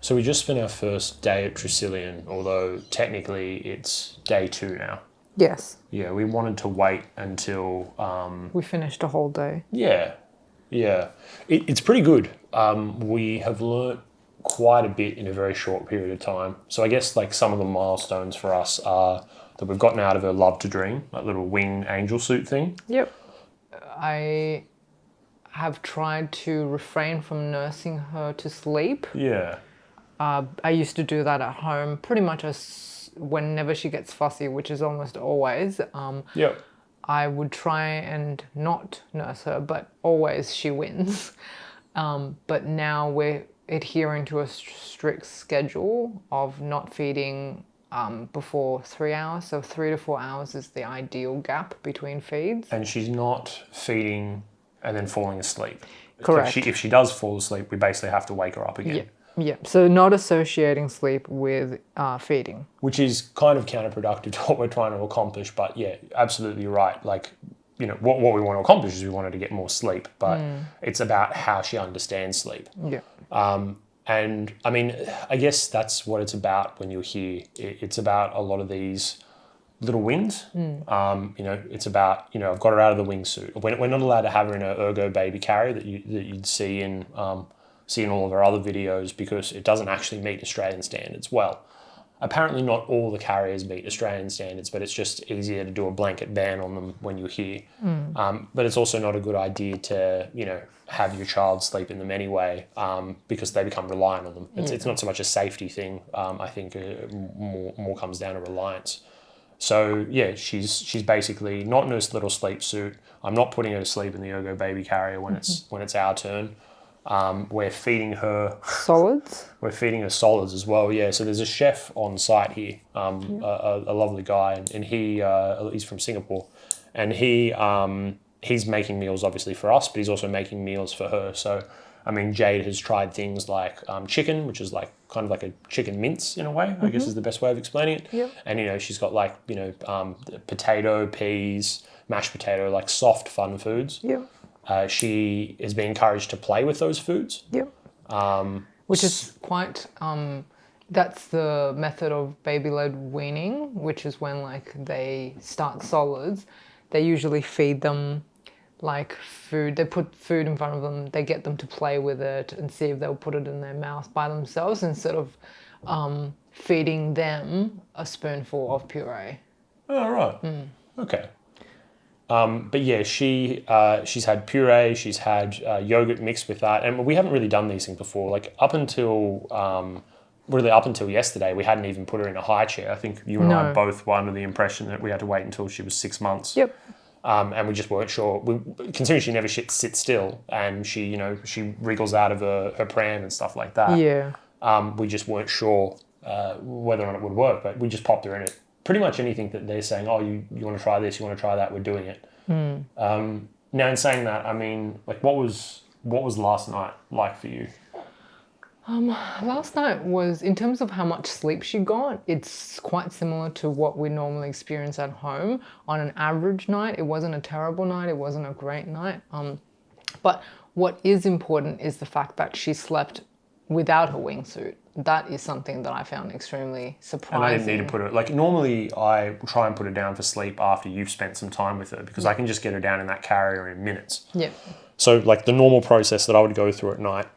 So we just spent our first day at Tresillian, although technically it's day 2 now. Yes. Yeah, we wanted to wait until... we finished a whole day. Yeah. It's pretty good. We have learnt quite a bit in a very short period of time. So I guess like some of the milestones for us are that we've gotten out of her love to dream, that little wing angel suit thing. Yep. I have tried to refrain from nursing her to sleep. Yeah. I used to do that at home pretty much whenever she gets fussy, which is almost always. Yep. I would try and not nurse her, but always she wins. But now we're adhering to a strict schedule of not feeding before 3 hours. So 3 to 4 hours is the ideal gap between feeds. And she's not feeding and then falling asleep. Correct. If she does fall asleep, we basically have to wake her up again. Yeah. So not associating sleep with feeding. Which is kind of counterproductive to what we're trying to accomplish. But yeah, absolutely you're right. Like, you know, what we want to accomplish is we want her to get more sleep. But it's about how she understands sleep. Yeah. And I mean, I guess that's what it's about when you're here. It's about a lot of these little wins. You know, it's about, you know, I've got her out of the wingsuit. We're not allowed to have her in an ergo baby carrier that you'd see in all of our other videos because it doesn't actually meet Australian standards. Well, apparently not all the carriers meet Australian standards, but it's just easier to do a blanket ban on them when you're here. But it's also not a good idea to, you know, have your child sleep in them anyway because they become reliant on them. It's not so much a safety thing. I think more comes down to reliance. So yeah, she's basically not in her little sleep suit. I'm not putting her to sleep in the ergo baby carrier when it's our turn. We're feeding her solids. We're feeding her solids as well. Yeah. So there's a chef on site here, a lovely guy, and he's from Singapore, and he's making meals obviously for us, but he's also making meals for her. So I mean, Jade has tried things like chicken, which is like kind of like a chicken mince in a way, I guess is the best way of explaining it. Yep. And, you know, she's got like, you know, potato, peas, mashed potato, like soft, fun foods. Yep. She is being encouraged to play with those foods. Yep. Which is quite, that's the method of baby-led weaning, which is when like they start solids. They usually feed them like food. They put food in front of them, they get them to play with it and see if they'll put it in their mouth by themselves instead of feeding them a spoonful of puree. Oh, right. Okay. But yeah, she's had puree, she's had yogurt mixed with that, and we haven't really done these things before. Like up until yesterday, we hadn't even put her in a high chair. I think you and I both were under the impression that we had to wait until she was 6 months. Yep. And we just weren't sure. Considering she never sits still, and she, you know, she wriggles out of her pram and stuff like that. Yeah. We just weren't sure whether or not it would work, but we just popped her in it. Pretty much anything that they're saying, oh, you want to try this, you want to try that, we're doing it. Now, in saying that, I mean, like, what was last night like for you? Last night was, in terms of how much sleep she got, it's quite similar to what we normally experience at home. On an average night, it wasn't a terrible night, it wasn't a great night. But what is important is the fact that she slept without her wingsuit. That is something that I found extremely surprising. And I didn't need to put her, like normally I try and put her down for sleep after you've spent some time with her because I can just get her down in that carrier in minutes. Yeah. So like the normal process that I would go through at night,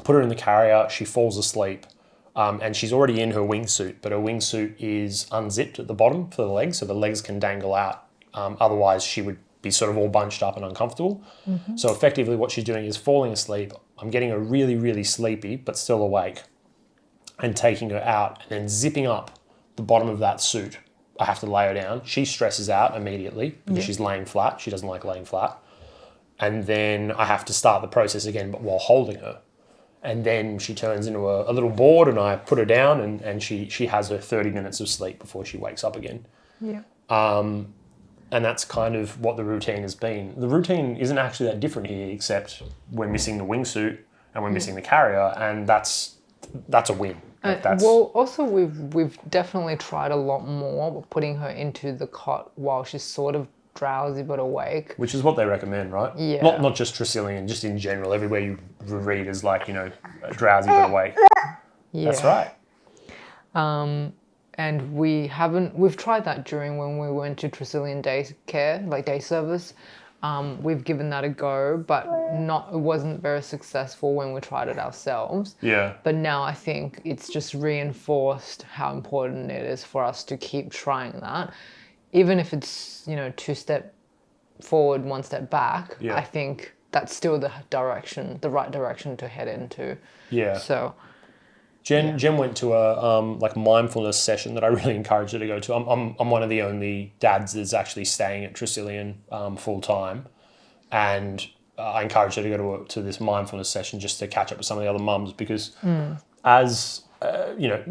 put her in the carrier, she falls asleep, and she's already in her wingsuit, but her wingsuit is unzipped at the bottom for the legs, so the legs can dangle out. Otherwise, she would be sort of all bunched up and uncomfortable. So effectively what she's doing is falling asleep. I'm getting her really, really sleepy, but still awake, and taking her out and then zipping up the bottom of that suit. I have to lay her down. She stresses out immediately because she's laying flat. She doesn't like laying flat. And then I have to start the process again, but while holding her. And then she turns into a little board and I put her down and she has her 30 minutes of sleep before she wakes up again. Yeah. And that's kind of what the routine has been. The routine isn't actually that different here, except we're missing the wingsuit and we're missing the carrier, and that's a win. Well, also we've definitely tried a lot more putting her into the cot while she's sort of drowsy but awake. Which is what they recommend, right? Yeah. Not just Tresillian, just in general. Everywhere you read is like, you know, drowsy but awake. That's right. And we've tried that during when we went to Tresillian day care, like day service. We've given that a go, but it wasn't very successful when we tried it ourselves. Yeah. But now I think it's just reinforced how important it is for us to keep trying that. Even if it's, 2 step forward, 1 step back, Yeah. I think that's still the right direction to head into. Yeah. So Jen went to a mindfulness session that I really encouraged her to go to. I'm one of the only dads that's actually staying at Tresillian full time, and I encouraged her to go to this mindfulness session just to catch up with some of the other mums because as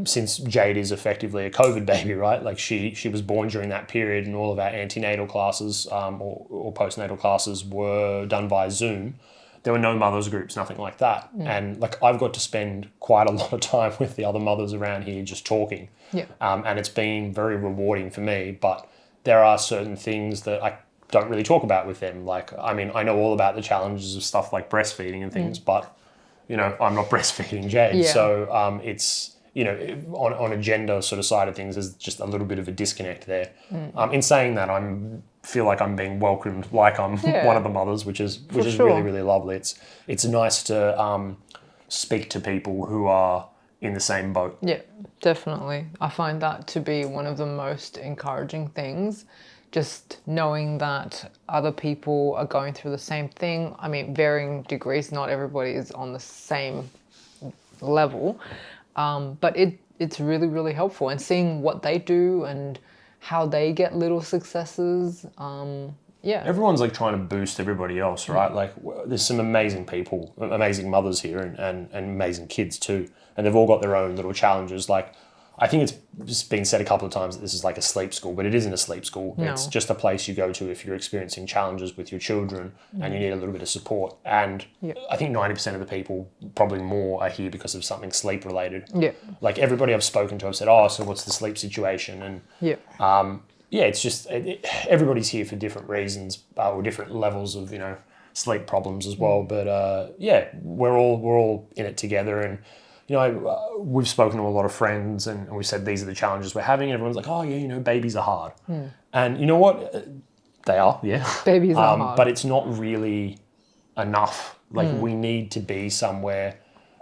since Jade is effectively a COVID baby, right? Like she was born during that period, and all of our antenatal classes or postnatal classes were done via Zoom. There were no mothers groups, nothing like that. And like I've got to spend quite a lot of time with the other mothers around here just talking. Yeah. And it's been very rewarding for me, but there are certain things that I don't really talk about with them. Like, I mean, I know all about the challenges of stuff like breastfeeding and things, but, I'm not breastfeeding Jade. Yeah. So it's, on a gender sort of side of things, there's just a little bit of a disconnect there. In saying that, feel like I'm being welcomed, like I'm one of the mothers, which is sure. really, really lovely. It's nice to speak to people who are in the same boat. Yeah, definitely. I find that to be one of the most encouraging things. Just knowing that other people are going through the same thing. I mean, varying degrees. Not everybody is on the same level, but it's really, really helpful. And seeing what they do and how they get little successes. Everyone's like trying to boost everybody else, right? Like there's some amazing people, amazing mothers here and amazing kids too. And they've all got their own little challenges. Like I think it's just been said a couple of times that this is like a sleep school, but it isn't a sleep school. No. It's just a place you go to if you're experiencing challenges with your children and you need a little bit of support. And I think 90% of the people, probably more, are here because of something sleep related. Yeah. Like everybody I've spoken to, I've said, oh, so what's the sleep situation? And it's just everybody's here for different reasons or different levels of sleep problems as well. But we're all in it together. And we've spoken to a lot of friends and we've said these are the challenges we're having. And everyone's like, oh yeah, babies are hard. And you know what? They are, yeah. Babies are hard. But it's not really enough. Like we need to be somewhere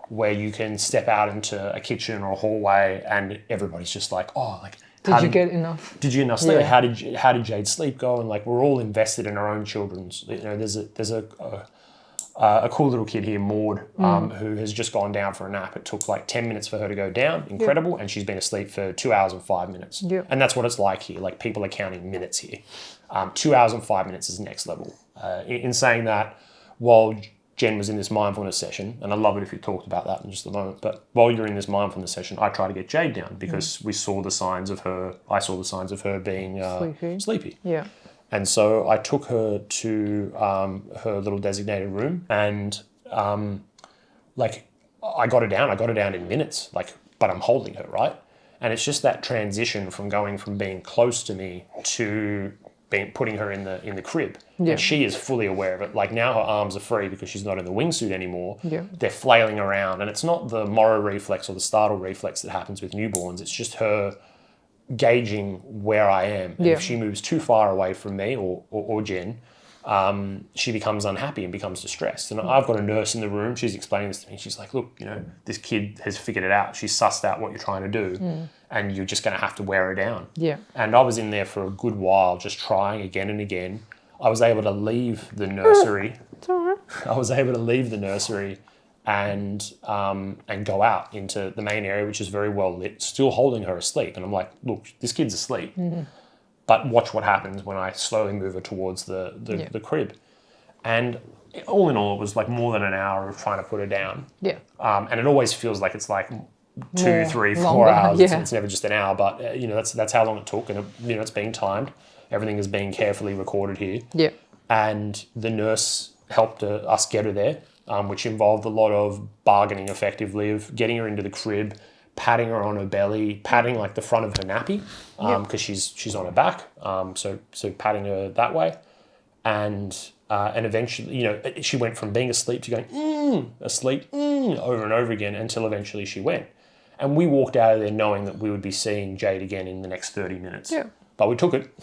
where you can step out into a kitchen or a hallway and everybody's just like, oh, like, did you get enough? Did you get enough sleep? Yeah. How did Jade's sleep go? And like we're all invested in our own children's. There's a cool little kid here, Maud, who has just gone down for a nap. It took like 10 minutes for her to go down. Incredible. And she's been asleep for 2 hours and 5 minutes. And that's what it's like here. Like people are counting minutes here. 2 hours and 5 minutes is next level. In saying that, while Jen was in this mindfulness session, and I'd love it if you talked about that in just a moment, but while you're in this mindfulness session, I try to get Jade down because I saw the signs of her being sleepy. Yeah. And so I took her to her little designated room and I got her down in minutes, but I'm holding her, right? And it's just that transition from going from being close to me to putting her in the crib. Yeah. And she is fully aware of it. Like now her arms are free because she's not in the wingsuit anymore. Yeah. They're flailing around. And it's not the Moro reflex or the startle reflex that happens with newborns. It's just her gauging where I am. And if she moves too far away from me or Jen, she becomes unhappy and becomes distressed. And I've got a nurse in the room. She's explaining this to me. She's like, look, this kid has figured it out. She's sussed out what you're trying to do and you're just going to have to wear her down. Yeah. And I was in there for a good while, just trying again and again. I was able to leave the nursery. It's all right. I was able to leave the nursery and go out into the main area, which is very well lit, still holding her asleep. And I'm like, look, this kid's asleep. But watch what happens when I slowly move her towards the crib. And all in all, it was like more than an hour of trying to put her down. Yeah. And it always feels like it's like 2, More 3, 4 longer, hours. yeah. It's never just an hour, but that's how long it took. And it's being timed. Everything is being carefully recorded here. Yeah. And the nurse helped us get her there, which involved a lot of bargaining effectively, of getting her into the crib, patting her on her belly, patting like the front of her nappy, because she's on her back. So patting her that way, and eventually, she went from being asleep to going asleep over and over again until eventually she went. And we walked out of there knowing that we would be seeing Jade again in the next 30 minutes. Yeah. But we took it.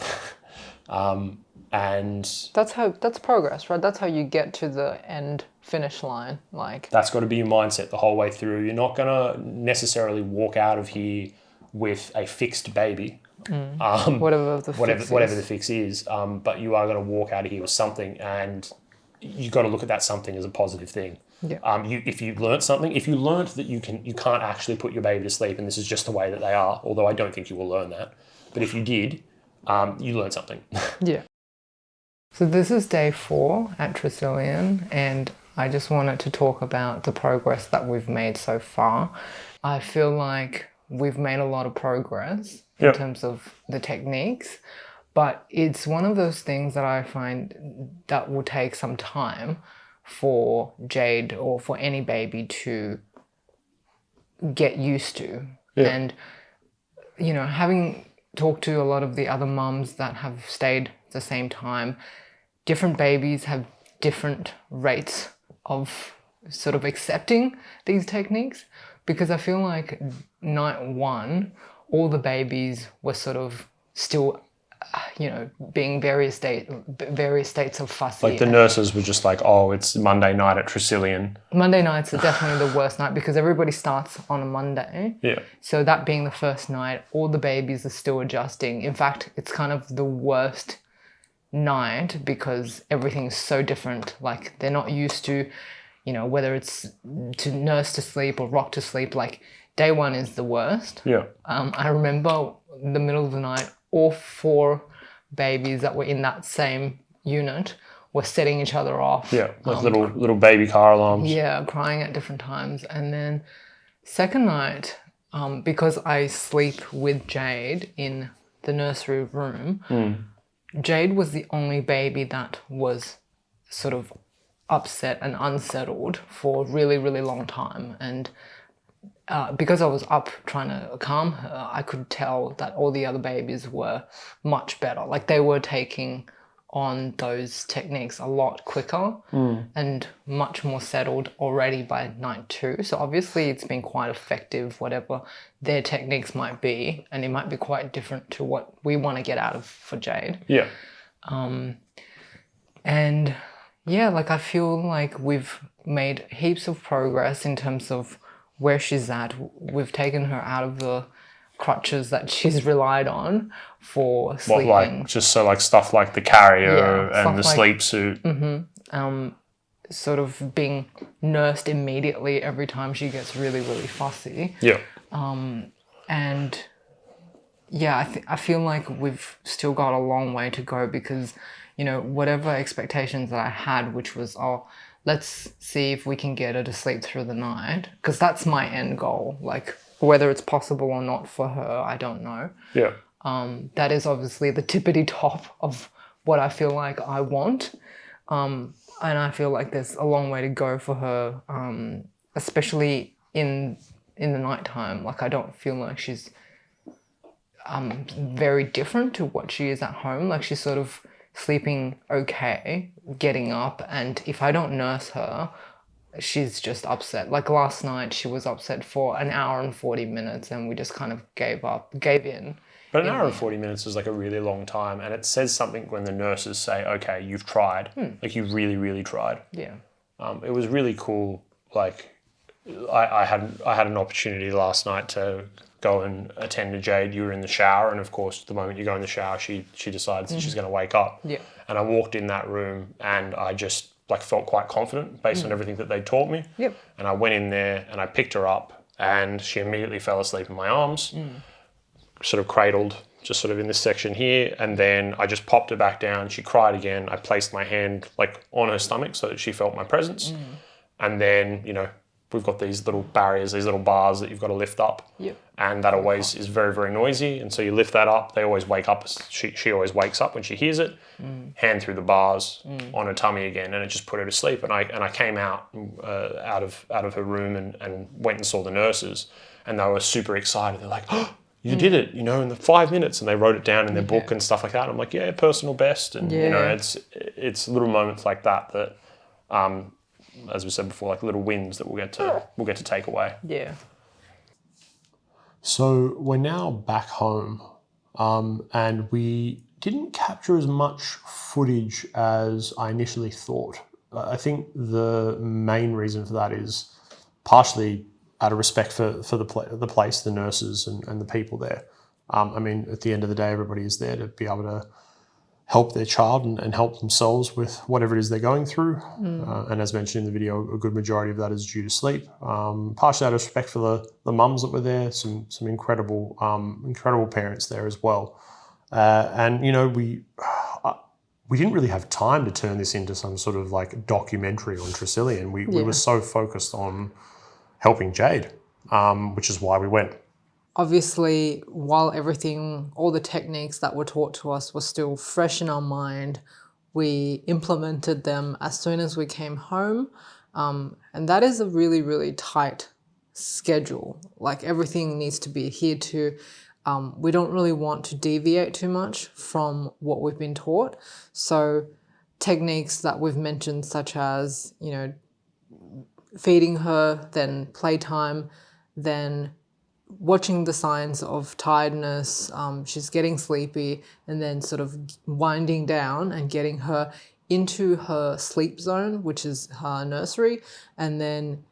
And that's progress, right? That's how you get to the end finish line. Like, that's got to be your mindset the whole way through. You're not going to necessarily walk out of here with a fixed baby. whatever the fix is. But you are going to walk out of here with something, and you got to look at that something as a positive thing. Yeah. If you learnt something, if you learnt that you can't actually put your baby to sleep, and this is just the way that they are, although I don't think you will learn that, but if you did, you learned something. Yeah. So this is day 4 at Tresillian, and I just wanted to talk about the progress that we've made so far. I feel like we've made a lot of progress in terms of the techniques, but it's one of those things that I find that will take some time for Jade or for any baby to get used to. Yeah. And, you know, having talked to a lot of the other mums that have stayed the same time, different babies have different rates of sort of accepting these techniques, because I feel like night 1, all the babies were sort of still, you know, being various states of fussy. Like the nurses were just like, oh, it's Monday night at Tresillian. Monday nights are definitely the worst night because everybody starts on a Monday. Yeah. So that being the first night, all the babies are still adjusting. In fact, it's kind of the worst night because everything's so different. Like they're not used to, you know, whether it's to nurse to sleep or rock to sleep. Like day 1 is the worst. Yeah. I remember in the middle of the night, all 4 babies that were in that same unit were setting each other off. Yeah, like little baby car alarms. Yeah, crying at different times. And then second night, because I sleep with Jade in the nursery room, Jade was the only baby that was sort of upset and unsettled for a really, really long time. And because I was up trying to calm her, I could tell that all the other babies were much better. Like they were taking on those techniques a lot quicker and much more settled already by night 2. So obviously it's been quite effective, whatever their techniques might be, and it might be quite different to what we want to get out of for Jade. Yeah. And yeah, like I feel like we've made heaps of progress in terms of where she's at. We've taken her out of the crutches that she's relied on for sleeping. What, like just so like stuff like the carrier and the sleep suit. Sort of being nursed immediately every time she gets really, really fussy. Yeah. And yeah, I feel like we've still got a long way to go because, you know, whatever expectations that I had, which was, oh, let's see if we can get her to sleep through the night, because that's my end goal. Like, whether it's possible or not for her, I don't know. Yeah. That is obviously the tippity top of what I feel like I want. And I feel like there's a long way to go for her, especially in the nighttime. Like, I don't feel like she's very different to what she is at home. Like, she's sort of sleeping okay, getting up, and if I don't nurse her, she's just upset. Like last night, she was upset for an hour and 40 minutes, and we just kind of gave in. But an hour and 40 minutes is like a really long time, and it says something when the nurses say, okay, you've tried. Like, you really, really tried. Yeah. It was really cool. Like, I had an opportunity last night to go and attend to Jade. You were in the shower, and of course, the moment you go in the shower, she decides that she's going to wake up. Yeah. And I walked in that room, and I just like felt quite confident based on everything that they taught me. Yep. And I went in there and I picked her up, and she immediately fell asleep in my arms, sort of cradled, just sort of in this section here. And then I just popped her back down. She cried again. I placed my hand like on her stomach so that she felt my presence. And then, you know, we've got these little barriers, these little bars that you've got to lift up. Yep. And that always is very, very noisy. And so you lift that up. They always wake up. She always wakes up when she hears it. Hand through the bars on her tummy again, and it just put her to sleep. And I came out of her room and went and saw the nurses, and they were super excited. They're like, "Oh, you did it! You know, in the 5 minutes." And they wrote it down in their book and stuff like that. And I'm like, "Yeah, personal best." And you know, it's little moments like that that, as we said before, like little wins that we'll get to take away. Yeah. So we're now back home, and we didn't capture as much footage as I initially thought. I think the main reason for that is partially out of respect for the place, the nurses and the people there. I mean, at the end of the day, everybody is there to be able to help their child and help themselves with whatever it is they're going through. And as mentioned in the video, a good majority of that is due to sleep. Partially out of respect for the mums that were there, some incredible parents there as well. And we didn't really have time to turn this into some sort of like documentary on Tresillian. We were so focused on helping Jade, which is why we went. Obviously, while all the techniques that were taught to us were still fresh in our mind, we implemented them as soon as we came home. And that is a really, really tight schedule. Like, everything needs to be adhered to. We don't really want to deviate too much from what we've been taught. So techniques that we've mentioned, such as, feeding her, then playtime, then watching the signs of tiredness, she's getting sleepy, and then sort of winding down and getting her into her sleep zone, which is her nursery, and then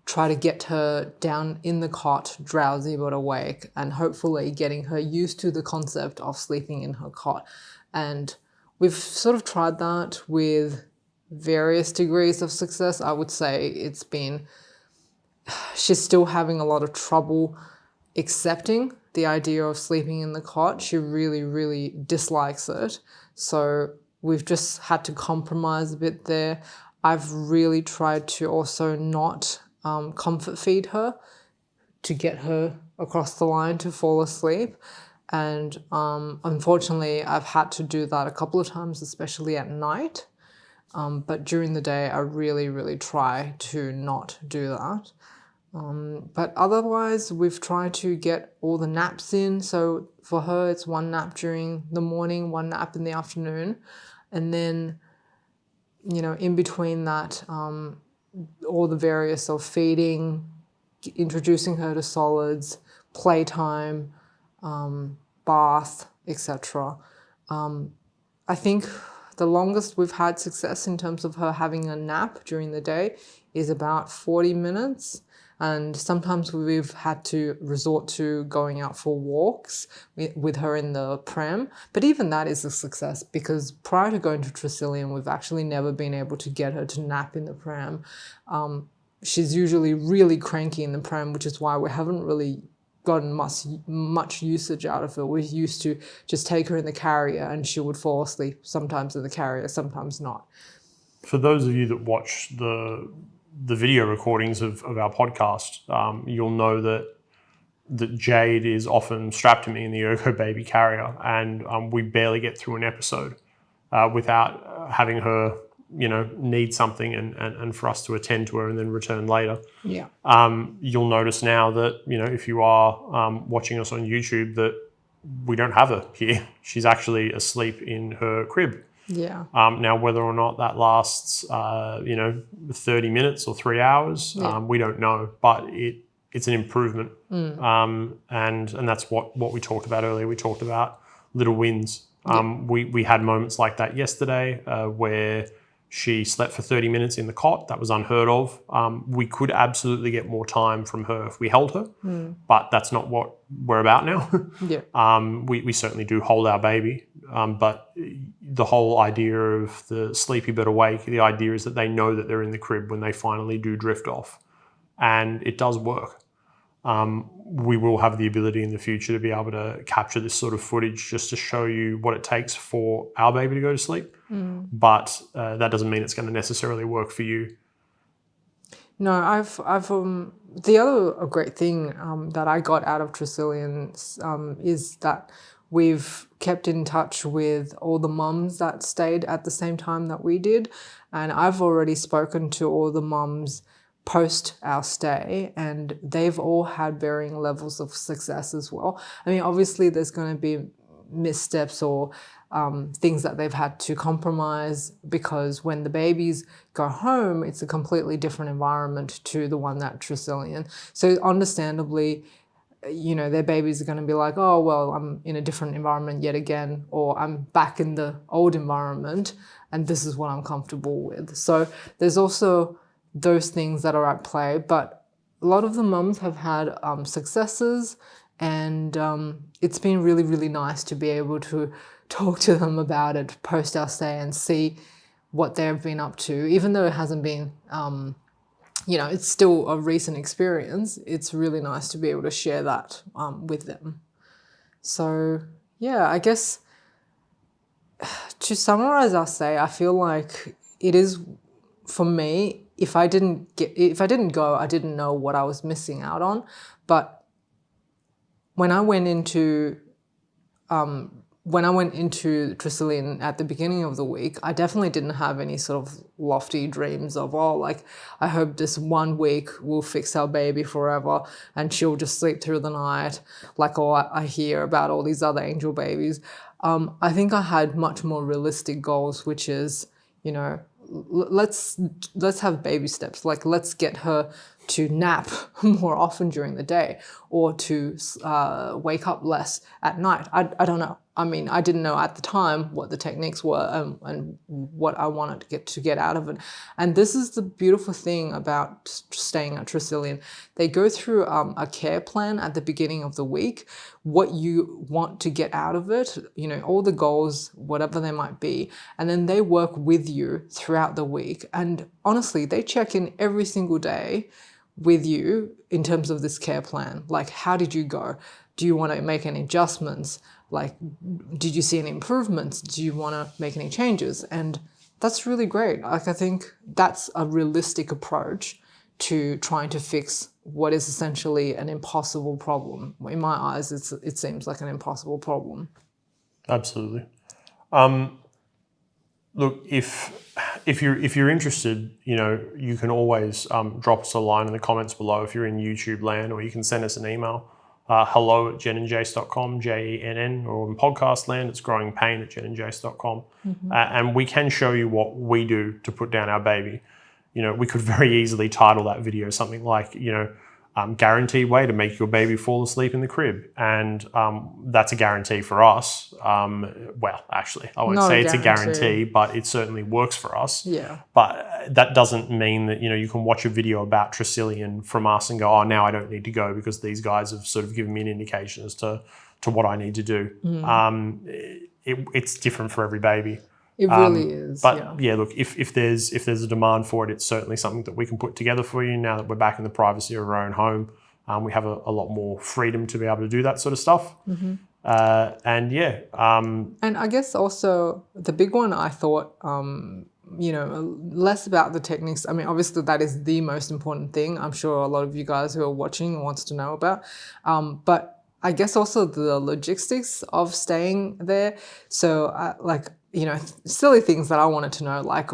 try to get her down in the cot, drowsy but awake, and hopefully getting her used to the concept of sleeping in her cot. And we've sort of tried that with various degrees of success. I would say she's still having a lot of trouble accepting the idea of sleeping in the cot. She really, really dislikes it. So we've just had to compromise a bit there. I've really tried to also not comfort feed her to get her across the line to fall asleep. And unfortunately, I've had to do that a couple of times, especially at night. But during the day, I really, really try to not do that. But otherwise, we've tried to get all the naps in. So for her, it's one nap during the morning, one nap in the afternoon. And then, in between that, all the various of feeding, introducing her to solids, playtime, bath, etc. I think the longest we've had success in terms of her having a nap during the day is about 40 minutes. And sometimes we've had to resort to going out for walks with her in the pram. But even that is a success, because prior to going to Tresillian, we've actually never been able to get her to nap in the pram. She's usually really cranky in the pram, which is why we haven't really gotten much usage out of her. We used to just take her in the carrier and she would fall asleep, sometimes in the carrier, sometimes not. For those of you that watch the video recordings of our podcast, you'll know that Jade is often strapped to me in the Ergo baby carrier, and we barely get through an episode without having her, need something and for us to attend to her and then return later. Yeah. You'll notice now that, if you are watching us on YouTube, that we don't have her here. She's actually asleep in her crib. Yeah. Now, whether or not that lasts, 30 minutes or 3 hours, we don't know, but it's an improvement. And that's what we talked about earlier. We talked about little wins. We had moments like that yesterday where she slept for 30 minutes in the cot. That was unheard of. We could absolutely get more time from her if we held her, but that's not what we're about now. We certainly do hold our baby, but the whole idea of the sleepy but awake, the idea is that they know that they're in the crib when they finally do drift off, and it does work. We will have the ability in the future to be able to capture this sort of footage just to show you what it takes for our baby to go to sleep. But that doesn't mean it's going to necessarily work for you. No, I've the other great thing that I got out of Tresillian is that we've kept in touch with all the mums that stayed at the same time that we did, and I've already spoken to all the mums post our stay, and they've all had varying levels of success as well. I mean, obviously there's going to be missteps or things that they've had to compromise, because when the babies go home, it's a completely different environment to the one at Tresillian. So understandably, their babies are going to be like, oh, well, I'm in a different environment yet again, or I'm back in the old environment and this is what I'm comfortable with. So there's also those things that are at play, but a lot of the mums have had successes, and it's been really, really nice to be able to talk to them about it post our stay and see what they've been up to, even though it hasn't been it's still a recent experience. It's really nice to be able to share that with them. So, yeah, I guess to summarize our stay, I feel like it is, for me, if I didn't go, I didn't know what I was missing out on. But when I went into Tresillian at the beginning of the week, I definitely didn't have any sort of lofty dreams of, I hope this 1 week will fix our baby forever and she'll just sleep through the night, like all I hear about all these other angel babies. I think I had much more realistic goals, which is, let's have baby steps. Like, let's get her to nap more often during the day, or to wake up less at night. I don't know. I mean, I didn't know at the time what the techniques were and what I wanted to get out of it. And this is the beautiful thing about staying at Tresillian. They go through a care plan at the beginning of the week, what you want to get out of it, all the goals, whatever they might be. And then they work with you throughout the week. And honestly, they check in every single day with you in terms of this care plan. Like, how did you go? Do you want to make any adjustments? Like, did you see any improvements? Do you want to make any changes? And that's really great. Like, I think that's a realistic approach to trying to fix what is essentially an impossible problem. In my eyes, it seems like an impossible problem. Absolutely. Look, if you're interested, you can always drop us a line in the comments below if you're in YouTube land, or you can send us an email. hello@jenandjace.com, JENN, or in podcast land, it's growingpain@jenandjace.com. And we can show you what we do to put down our baby. We could very easily title that video something like, guaranteed way to make your baby fall asleep in the crib. And that's a guarantee for us. Well, actually, I won't say it's a guarantee, but it certainly works for us. Yeah. But that doesn't mean that, you can watch a video about Tresillian from us and go, oh, now I don't need to go because these guys have sort of given me an indication as to what I need to do. It's different for every baby. It really is. But yeah, look, if there's a demand for it, it's certainly something that we can put together for you. Now that we're back in the privacy of our own home, we have a lot more freedom to be able to do that sort of stuff. And yeah. And I guess also the big one, I thought, less about the techniques. I mean, obviously that is the most important thing. I'm sure a lot of you guys who are watching wants to know about. But I guess also the logistics of staying there. So silly things that I wanted to know, like,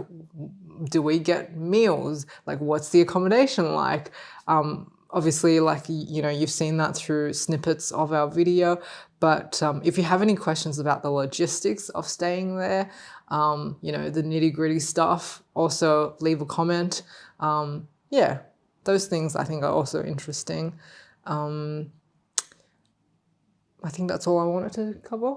do we get meals? Like, what's the accommodation like? Obviously, like, you've seen that through snippets of our video, but if you have any questions about the logistics of staying there, the nitty-gritty stuff, also leave a comment. Yeah, those things I think are also interesting. I think that's all I wanted to cover.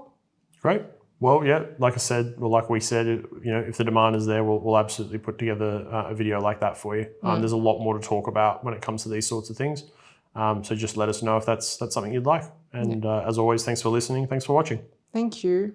Great. Well, yeah, like we said, if the demand is there, we'll absolutely put together a video like that for you. There's a lot more to talk about when it comes to these sorts of things. So just let us know if that's something you'd like. And as always, thanks for listening. Thanks for watching. Thank you.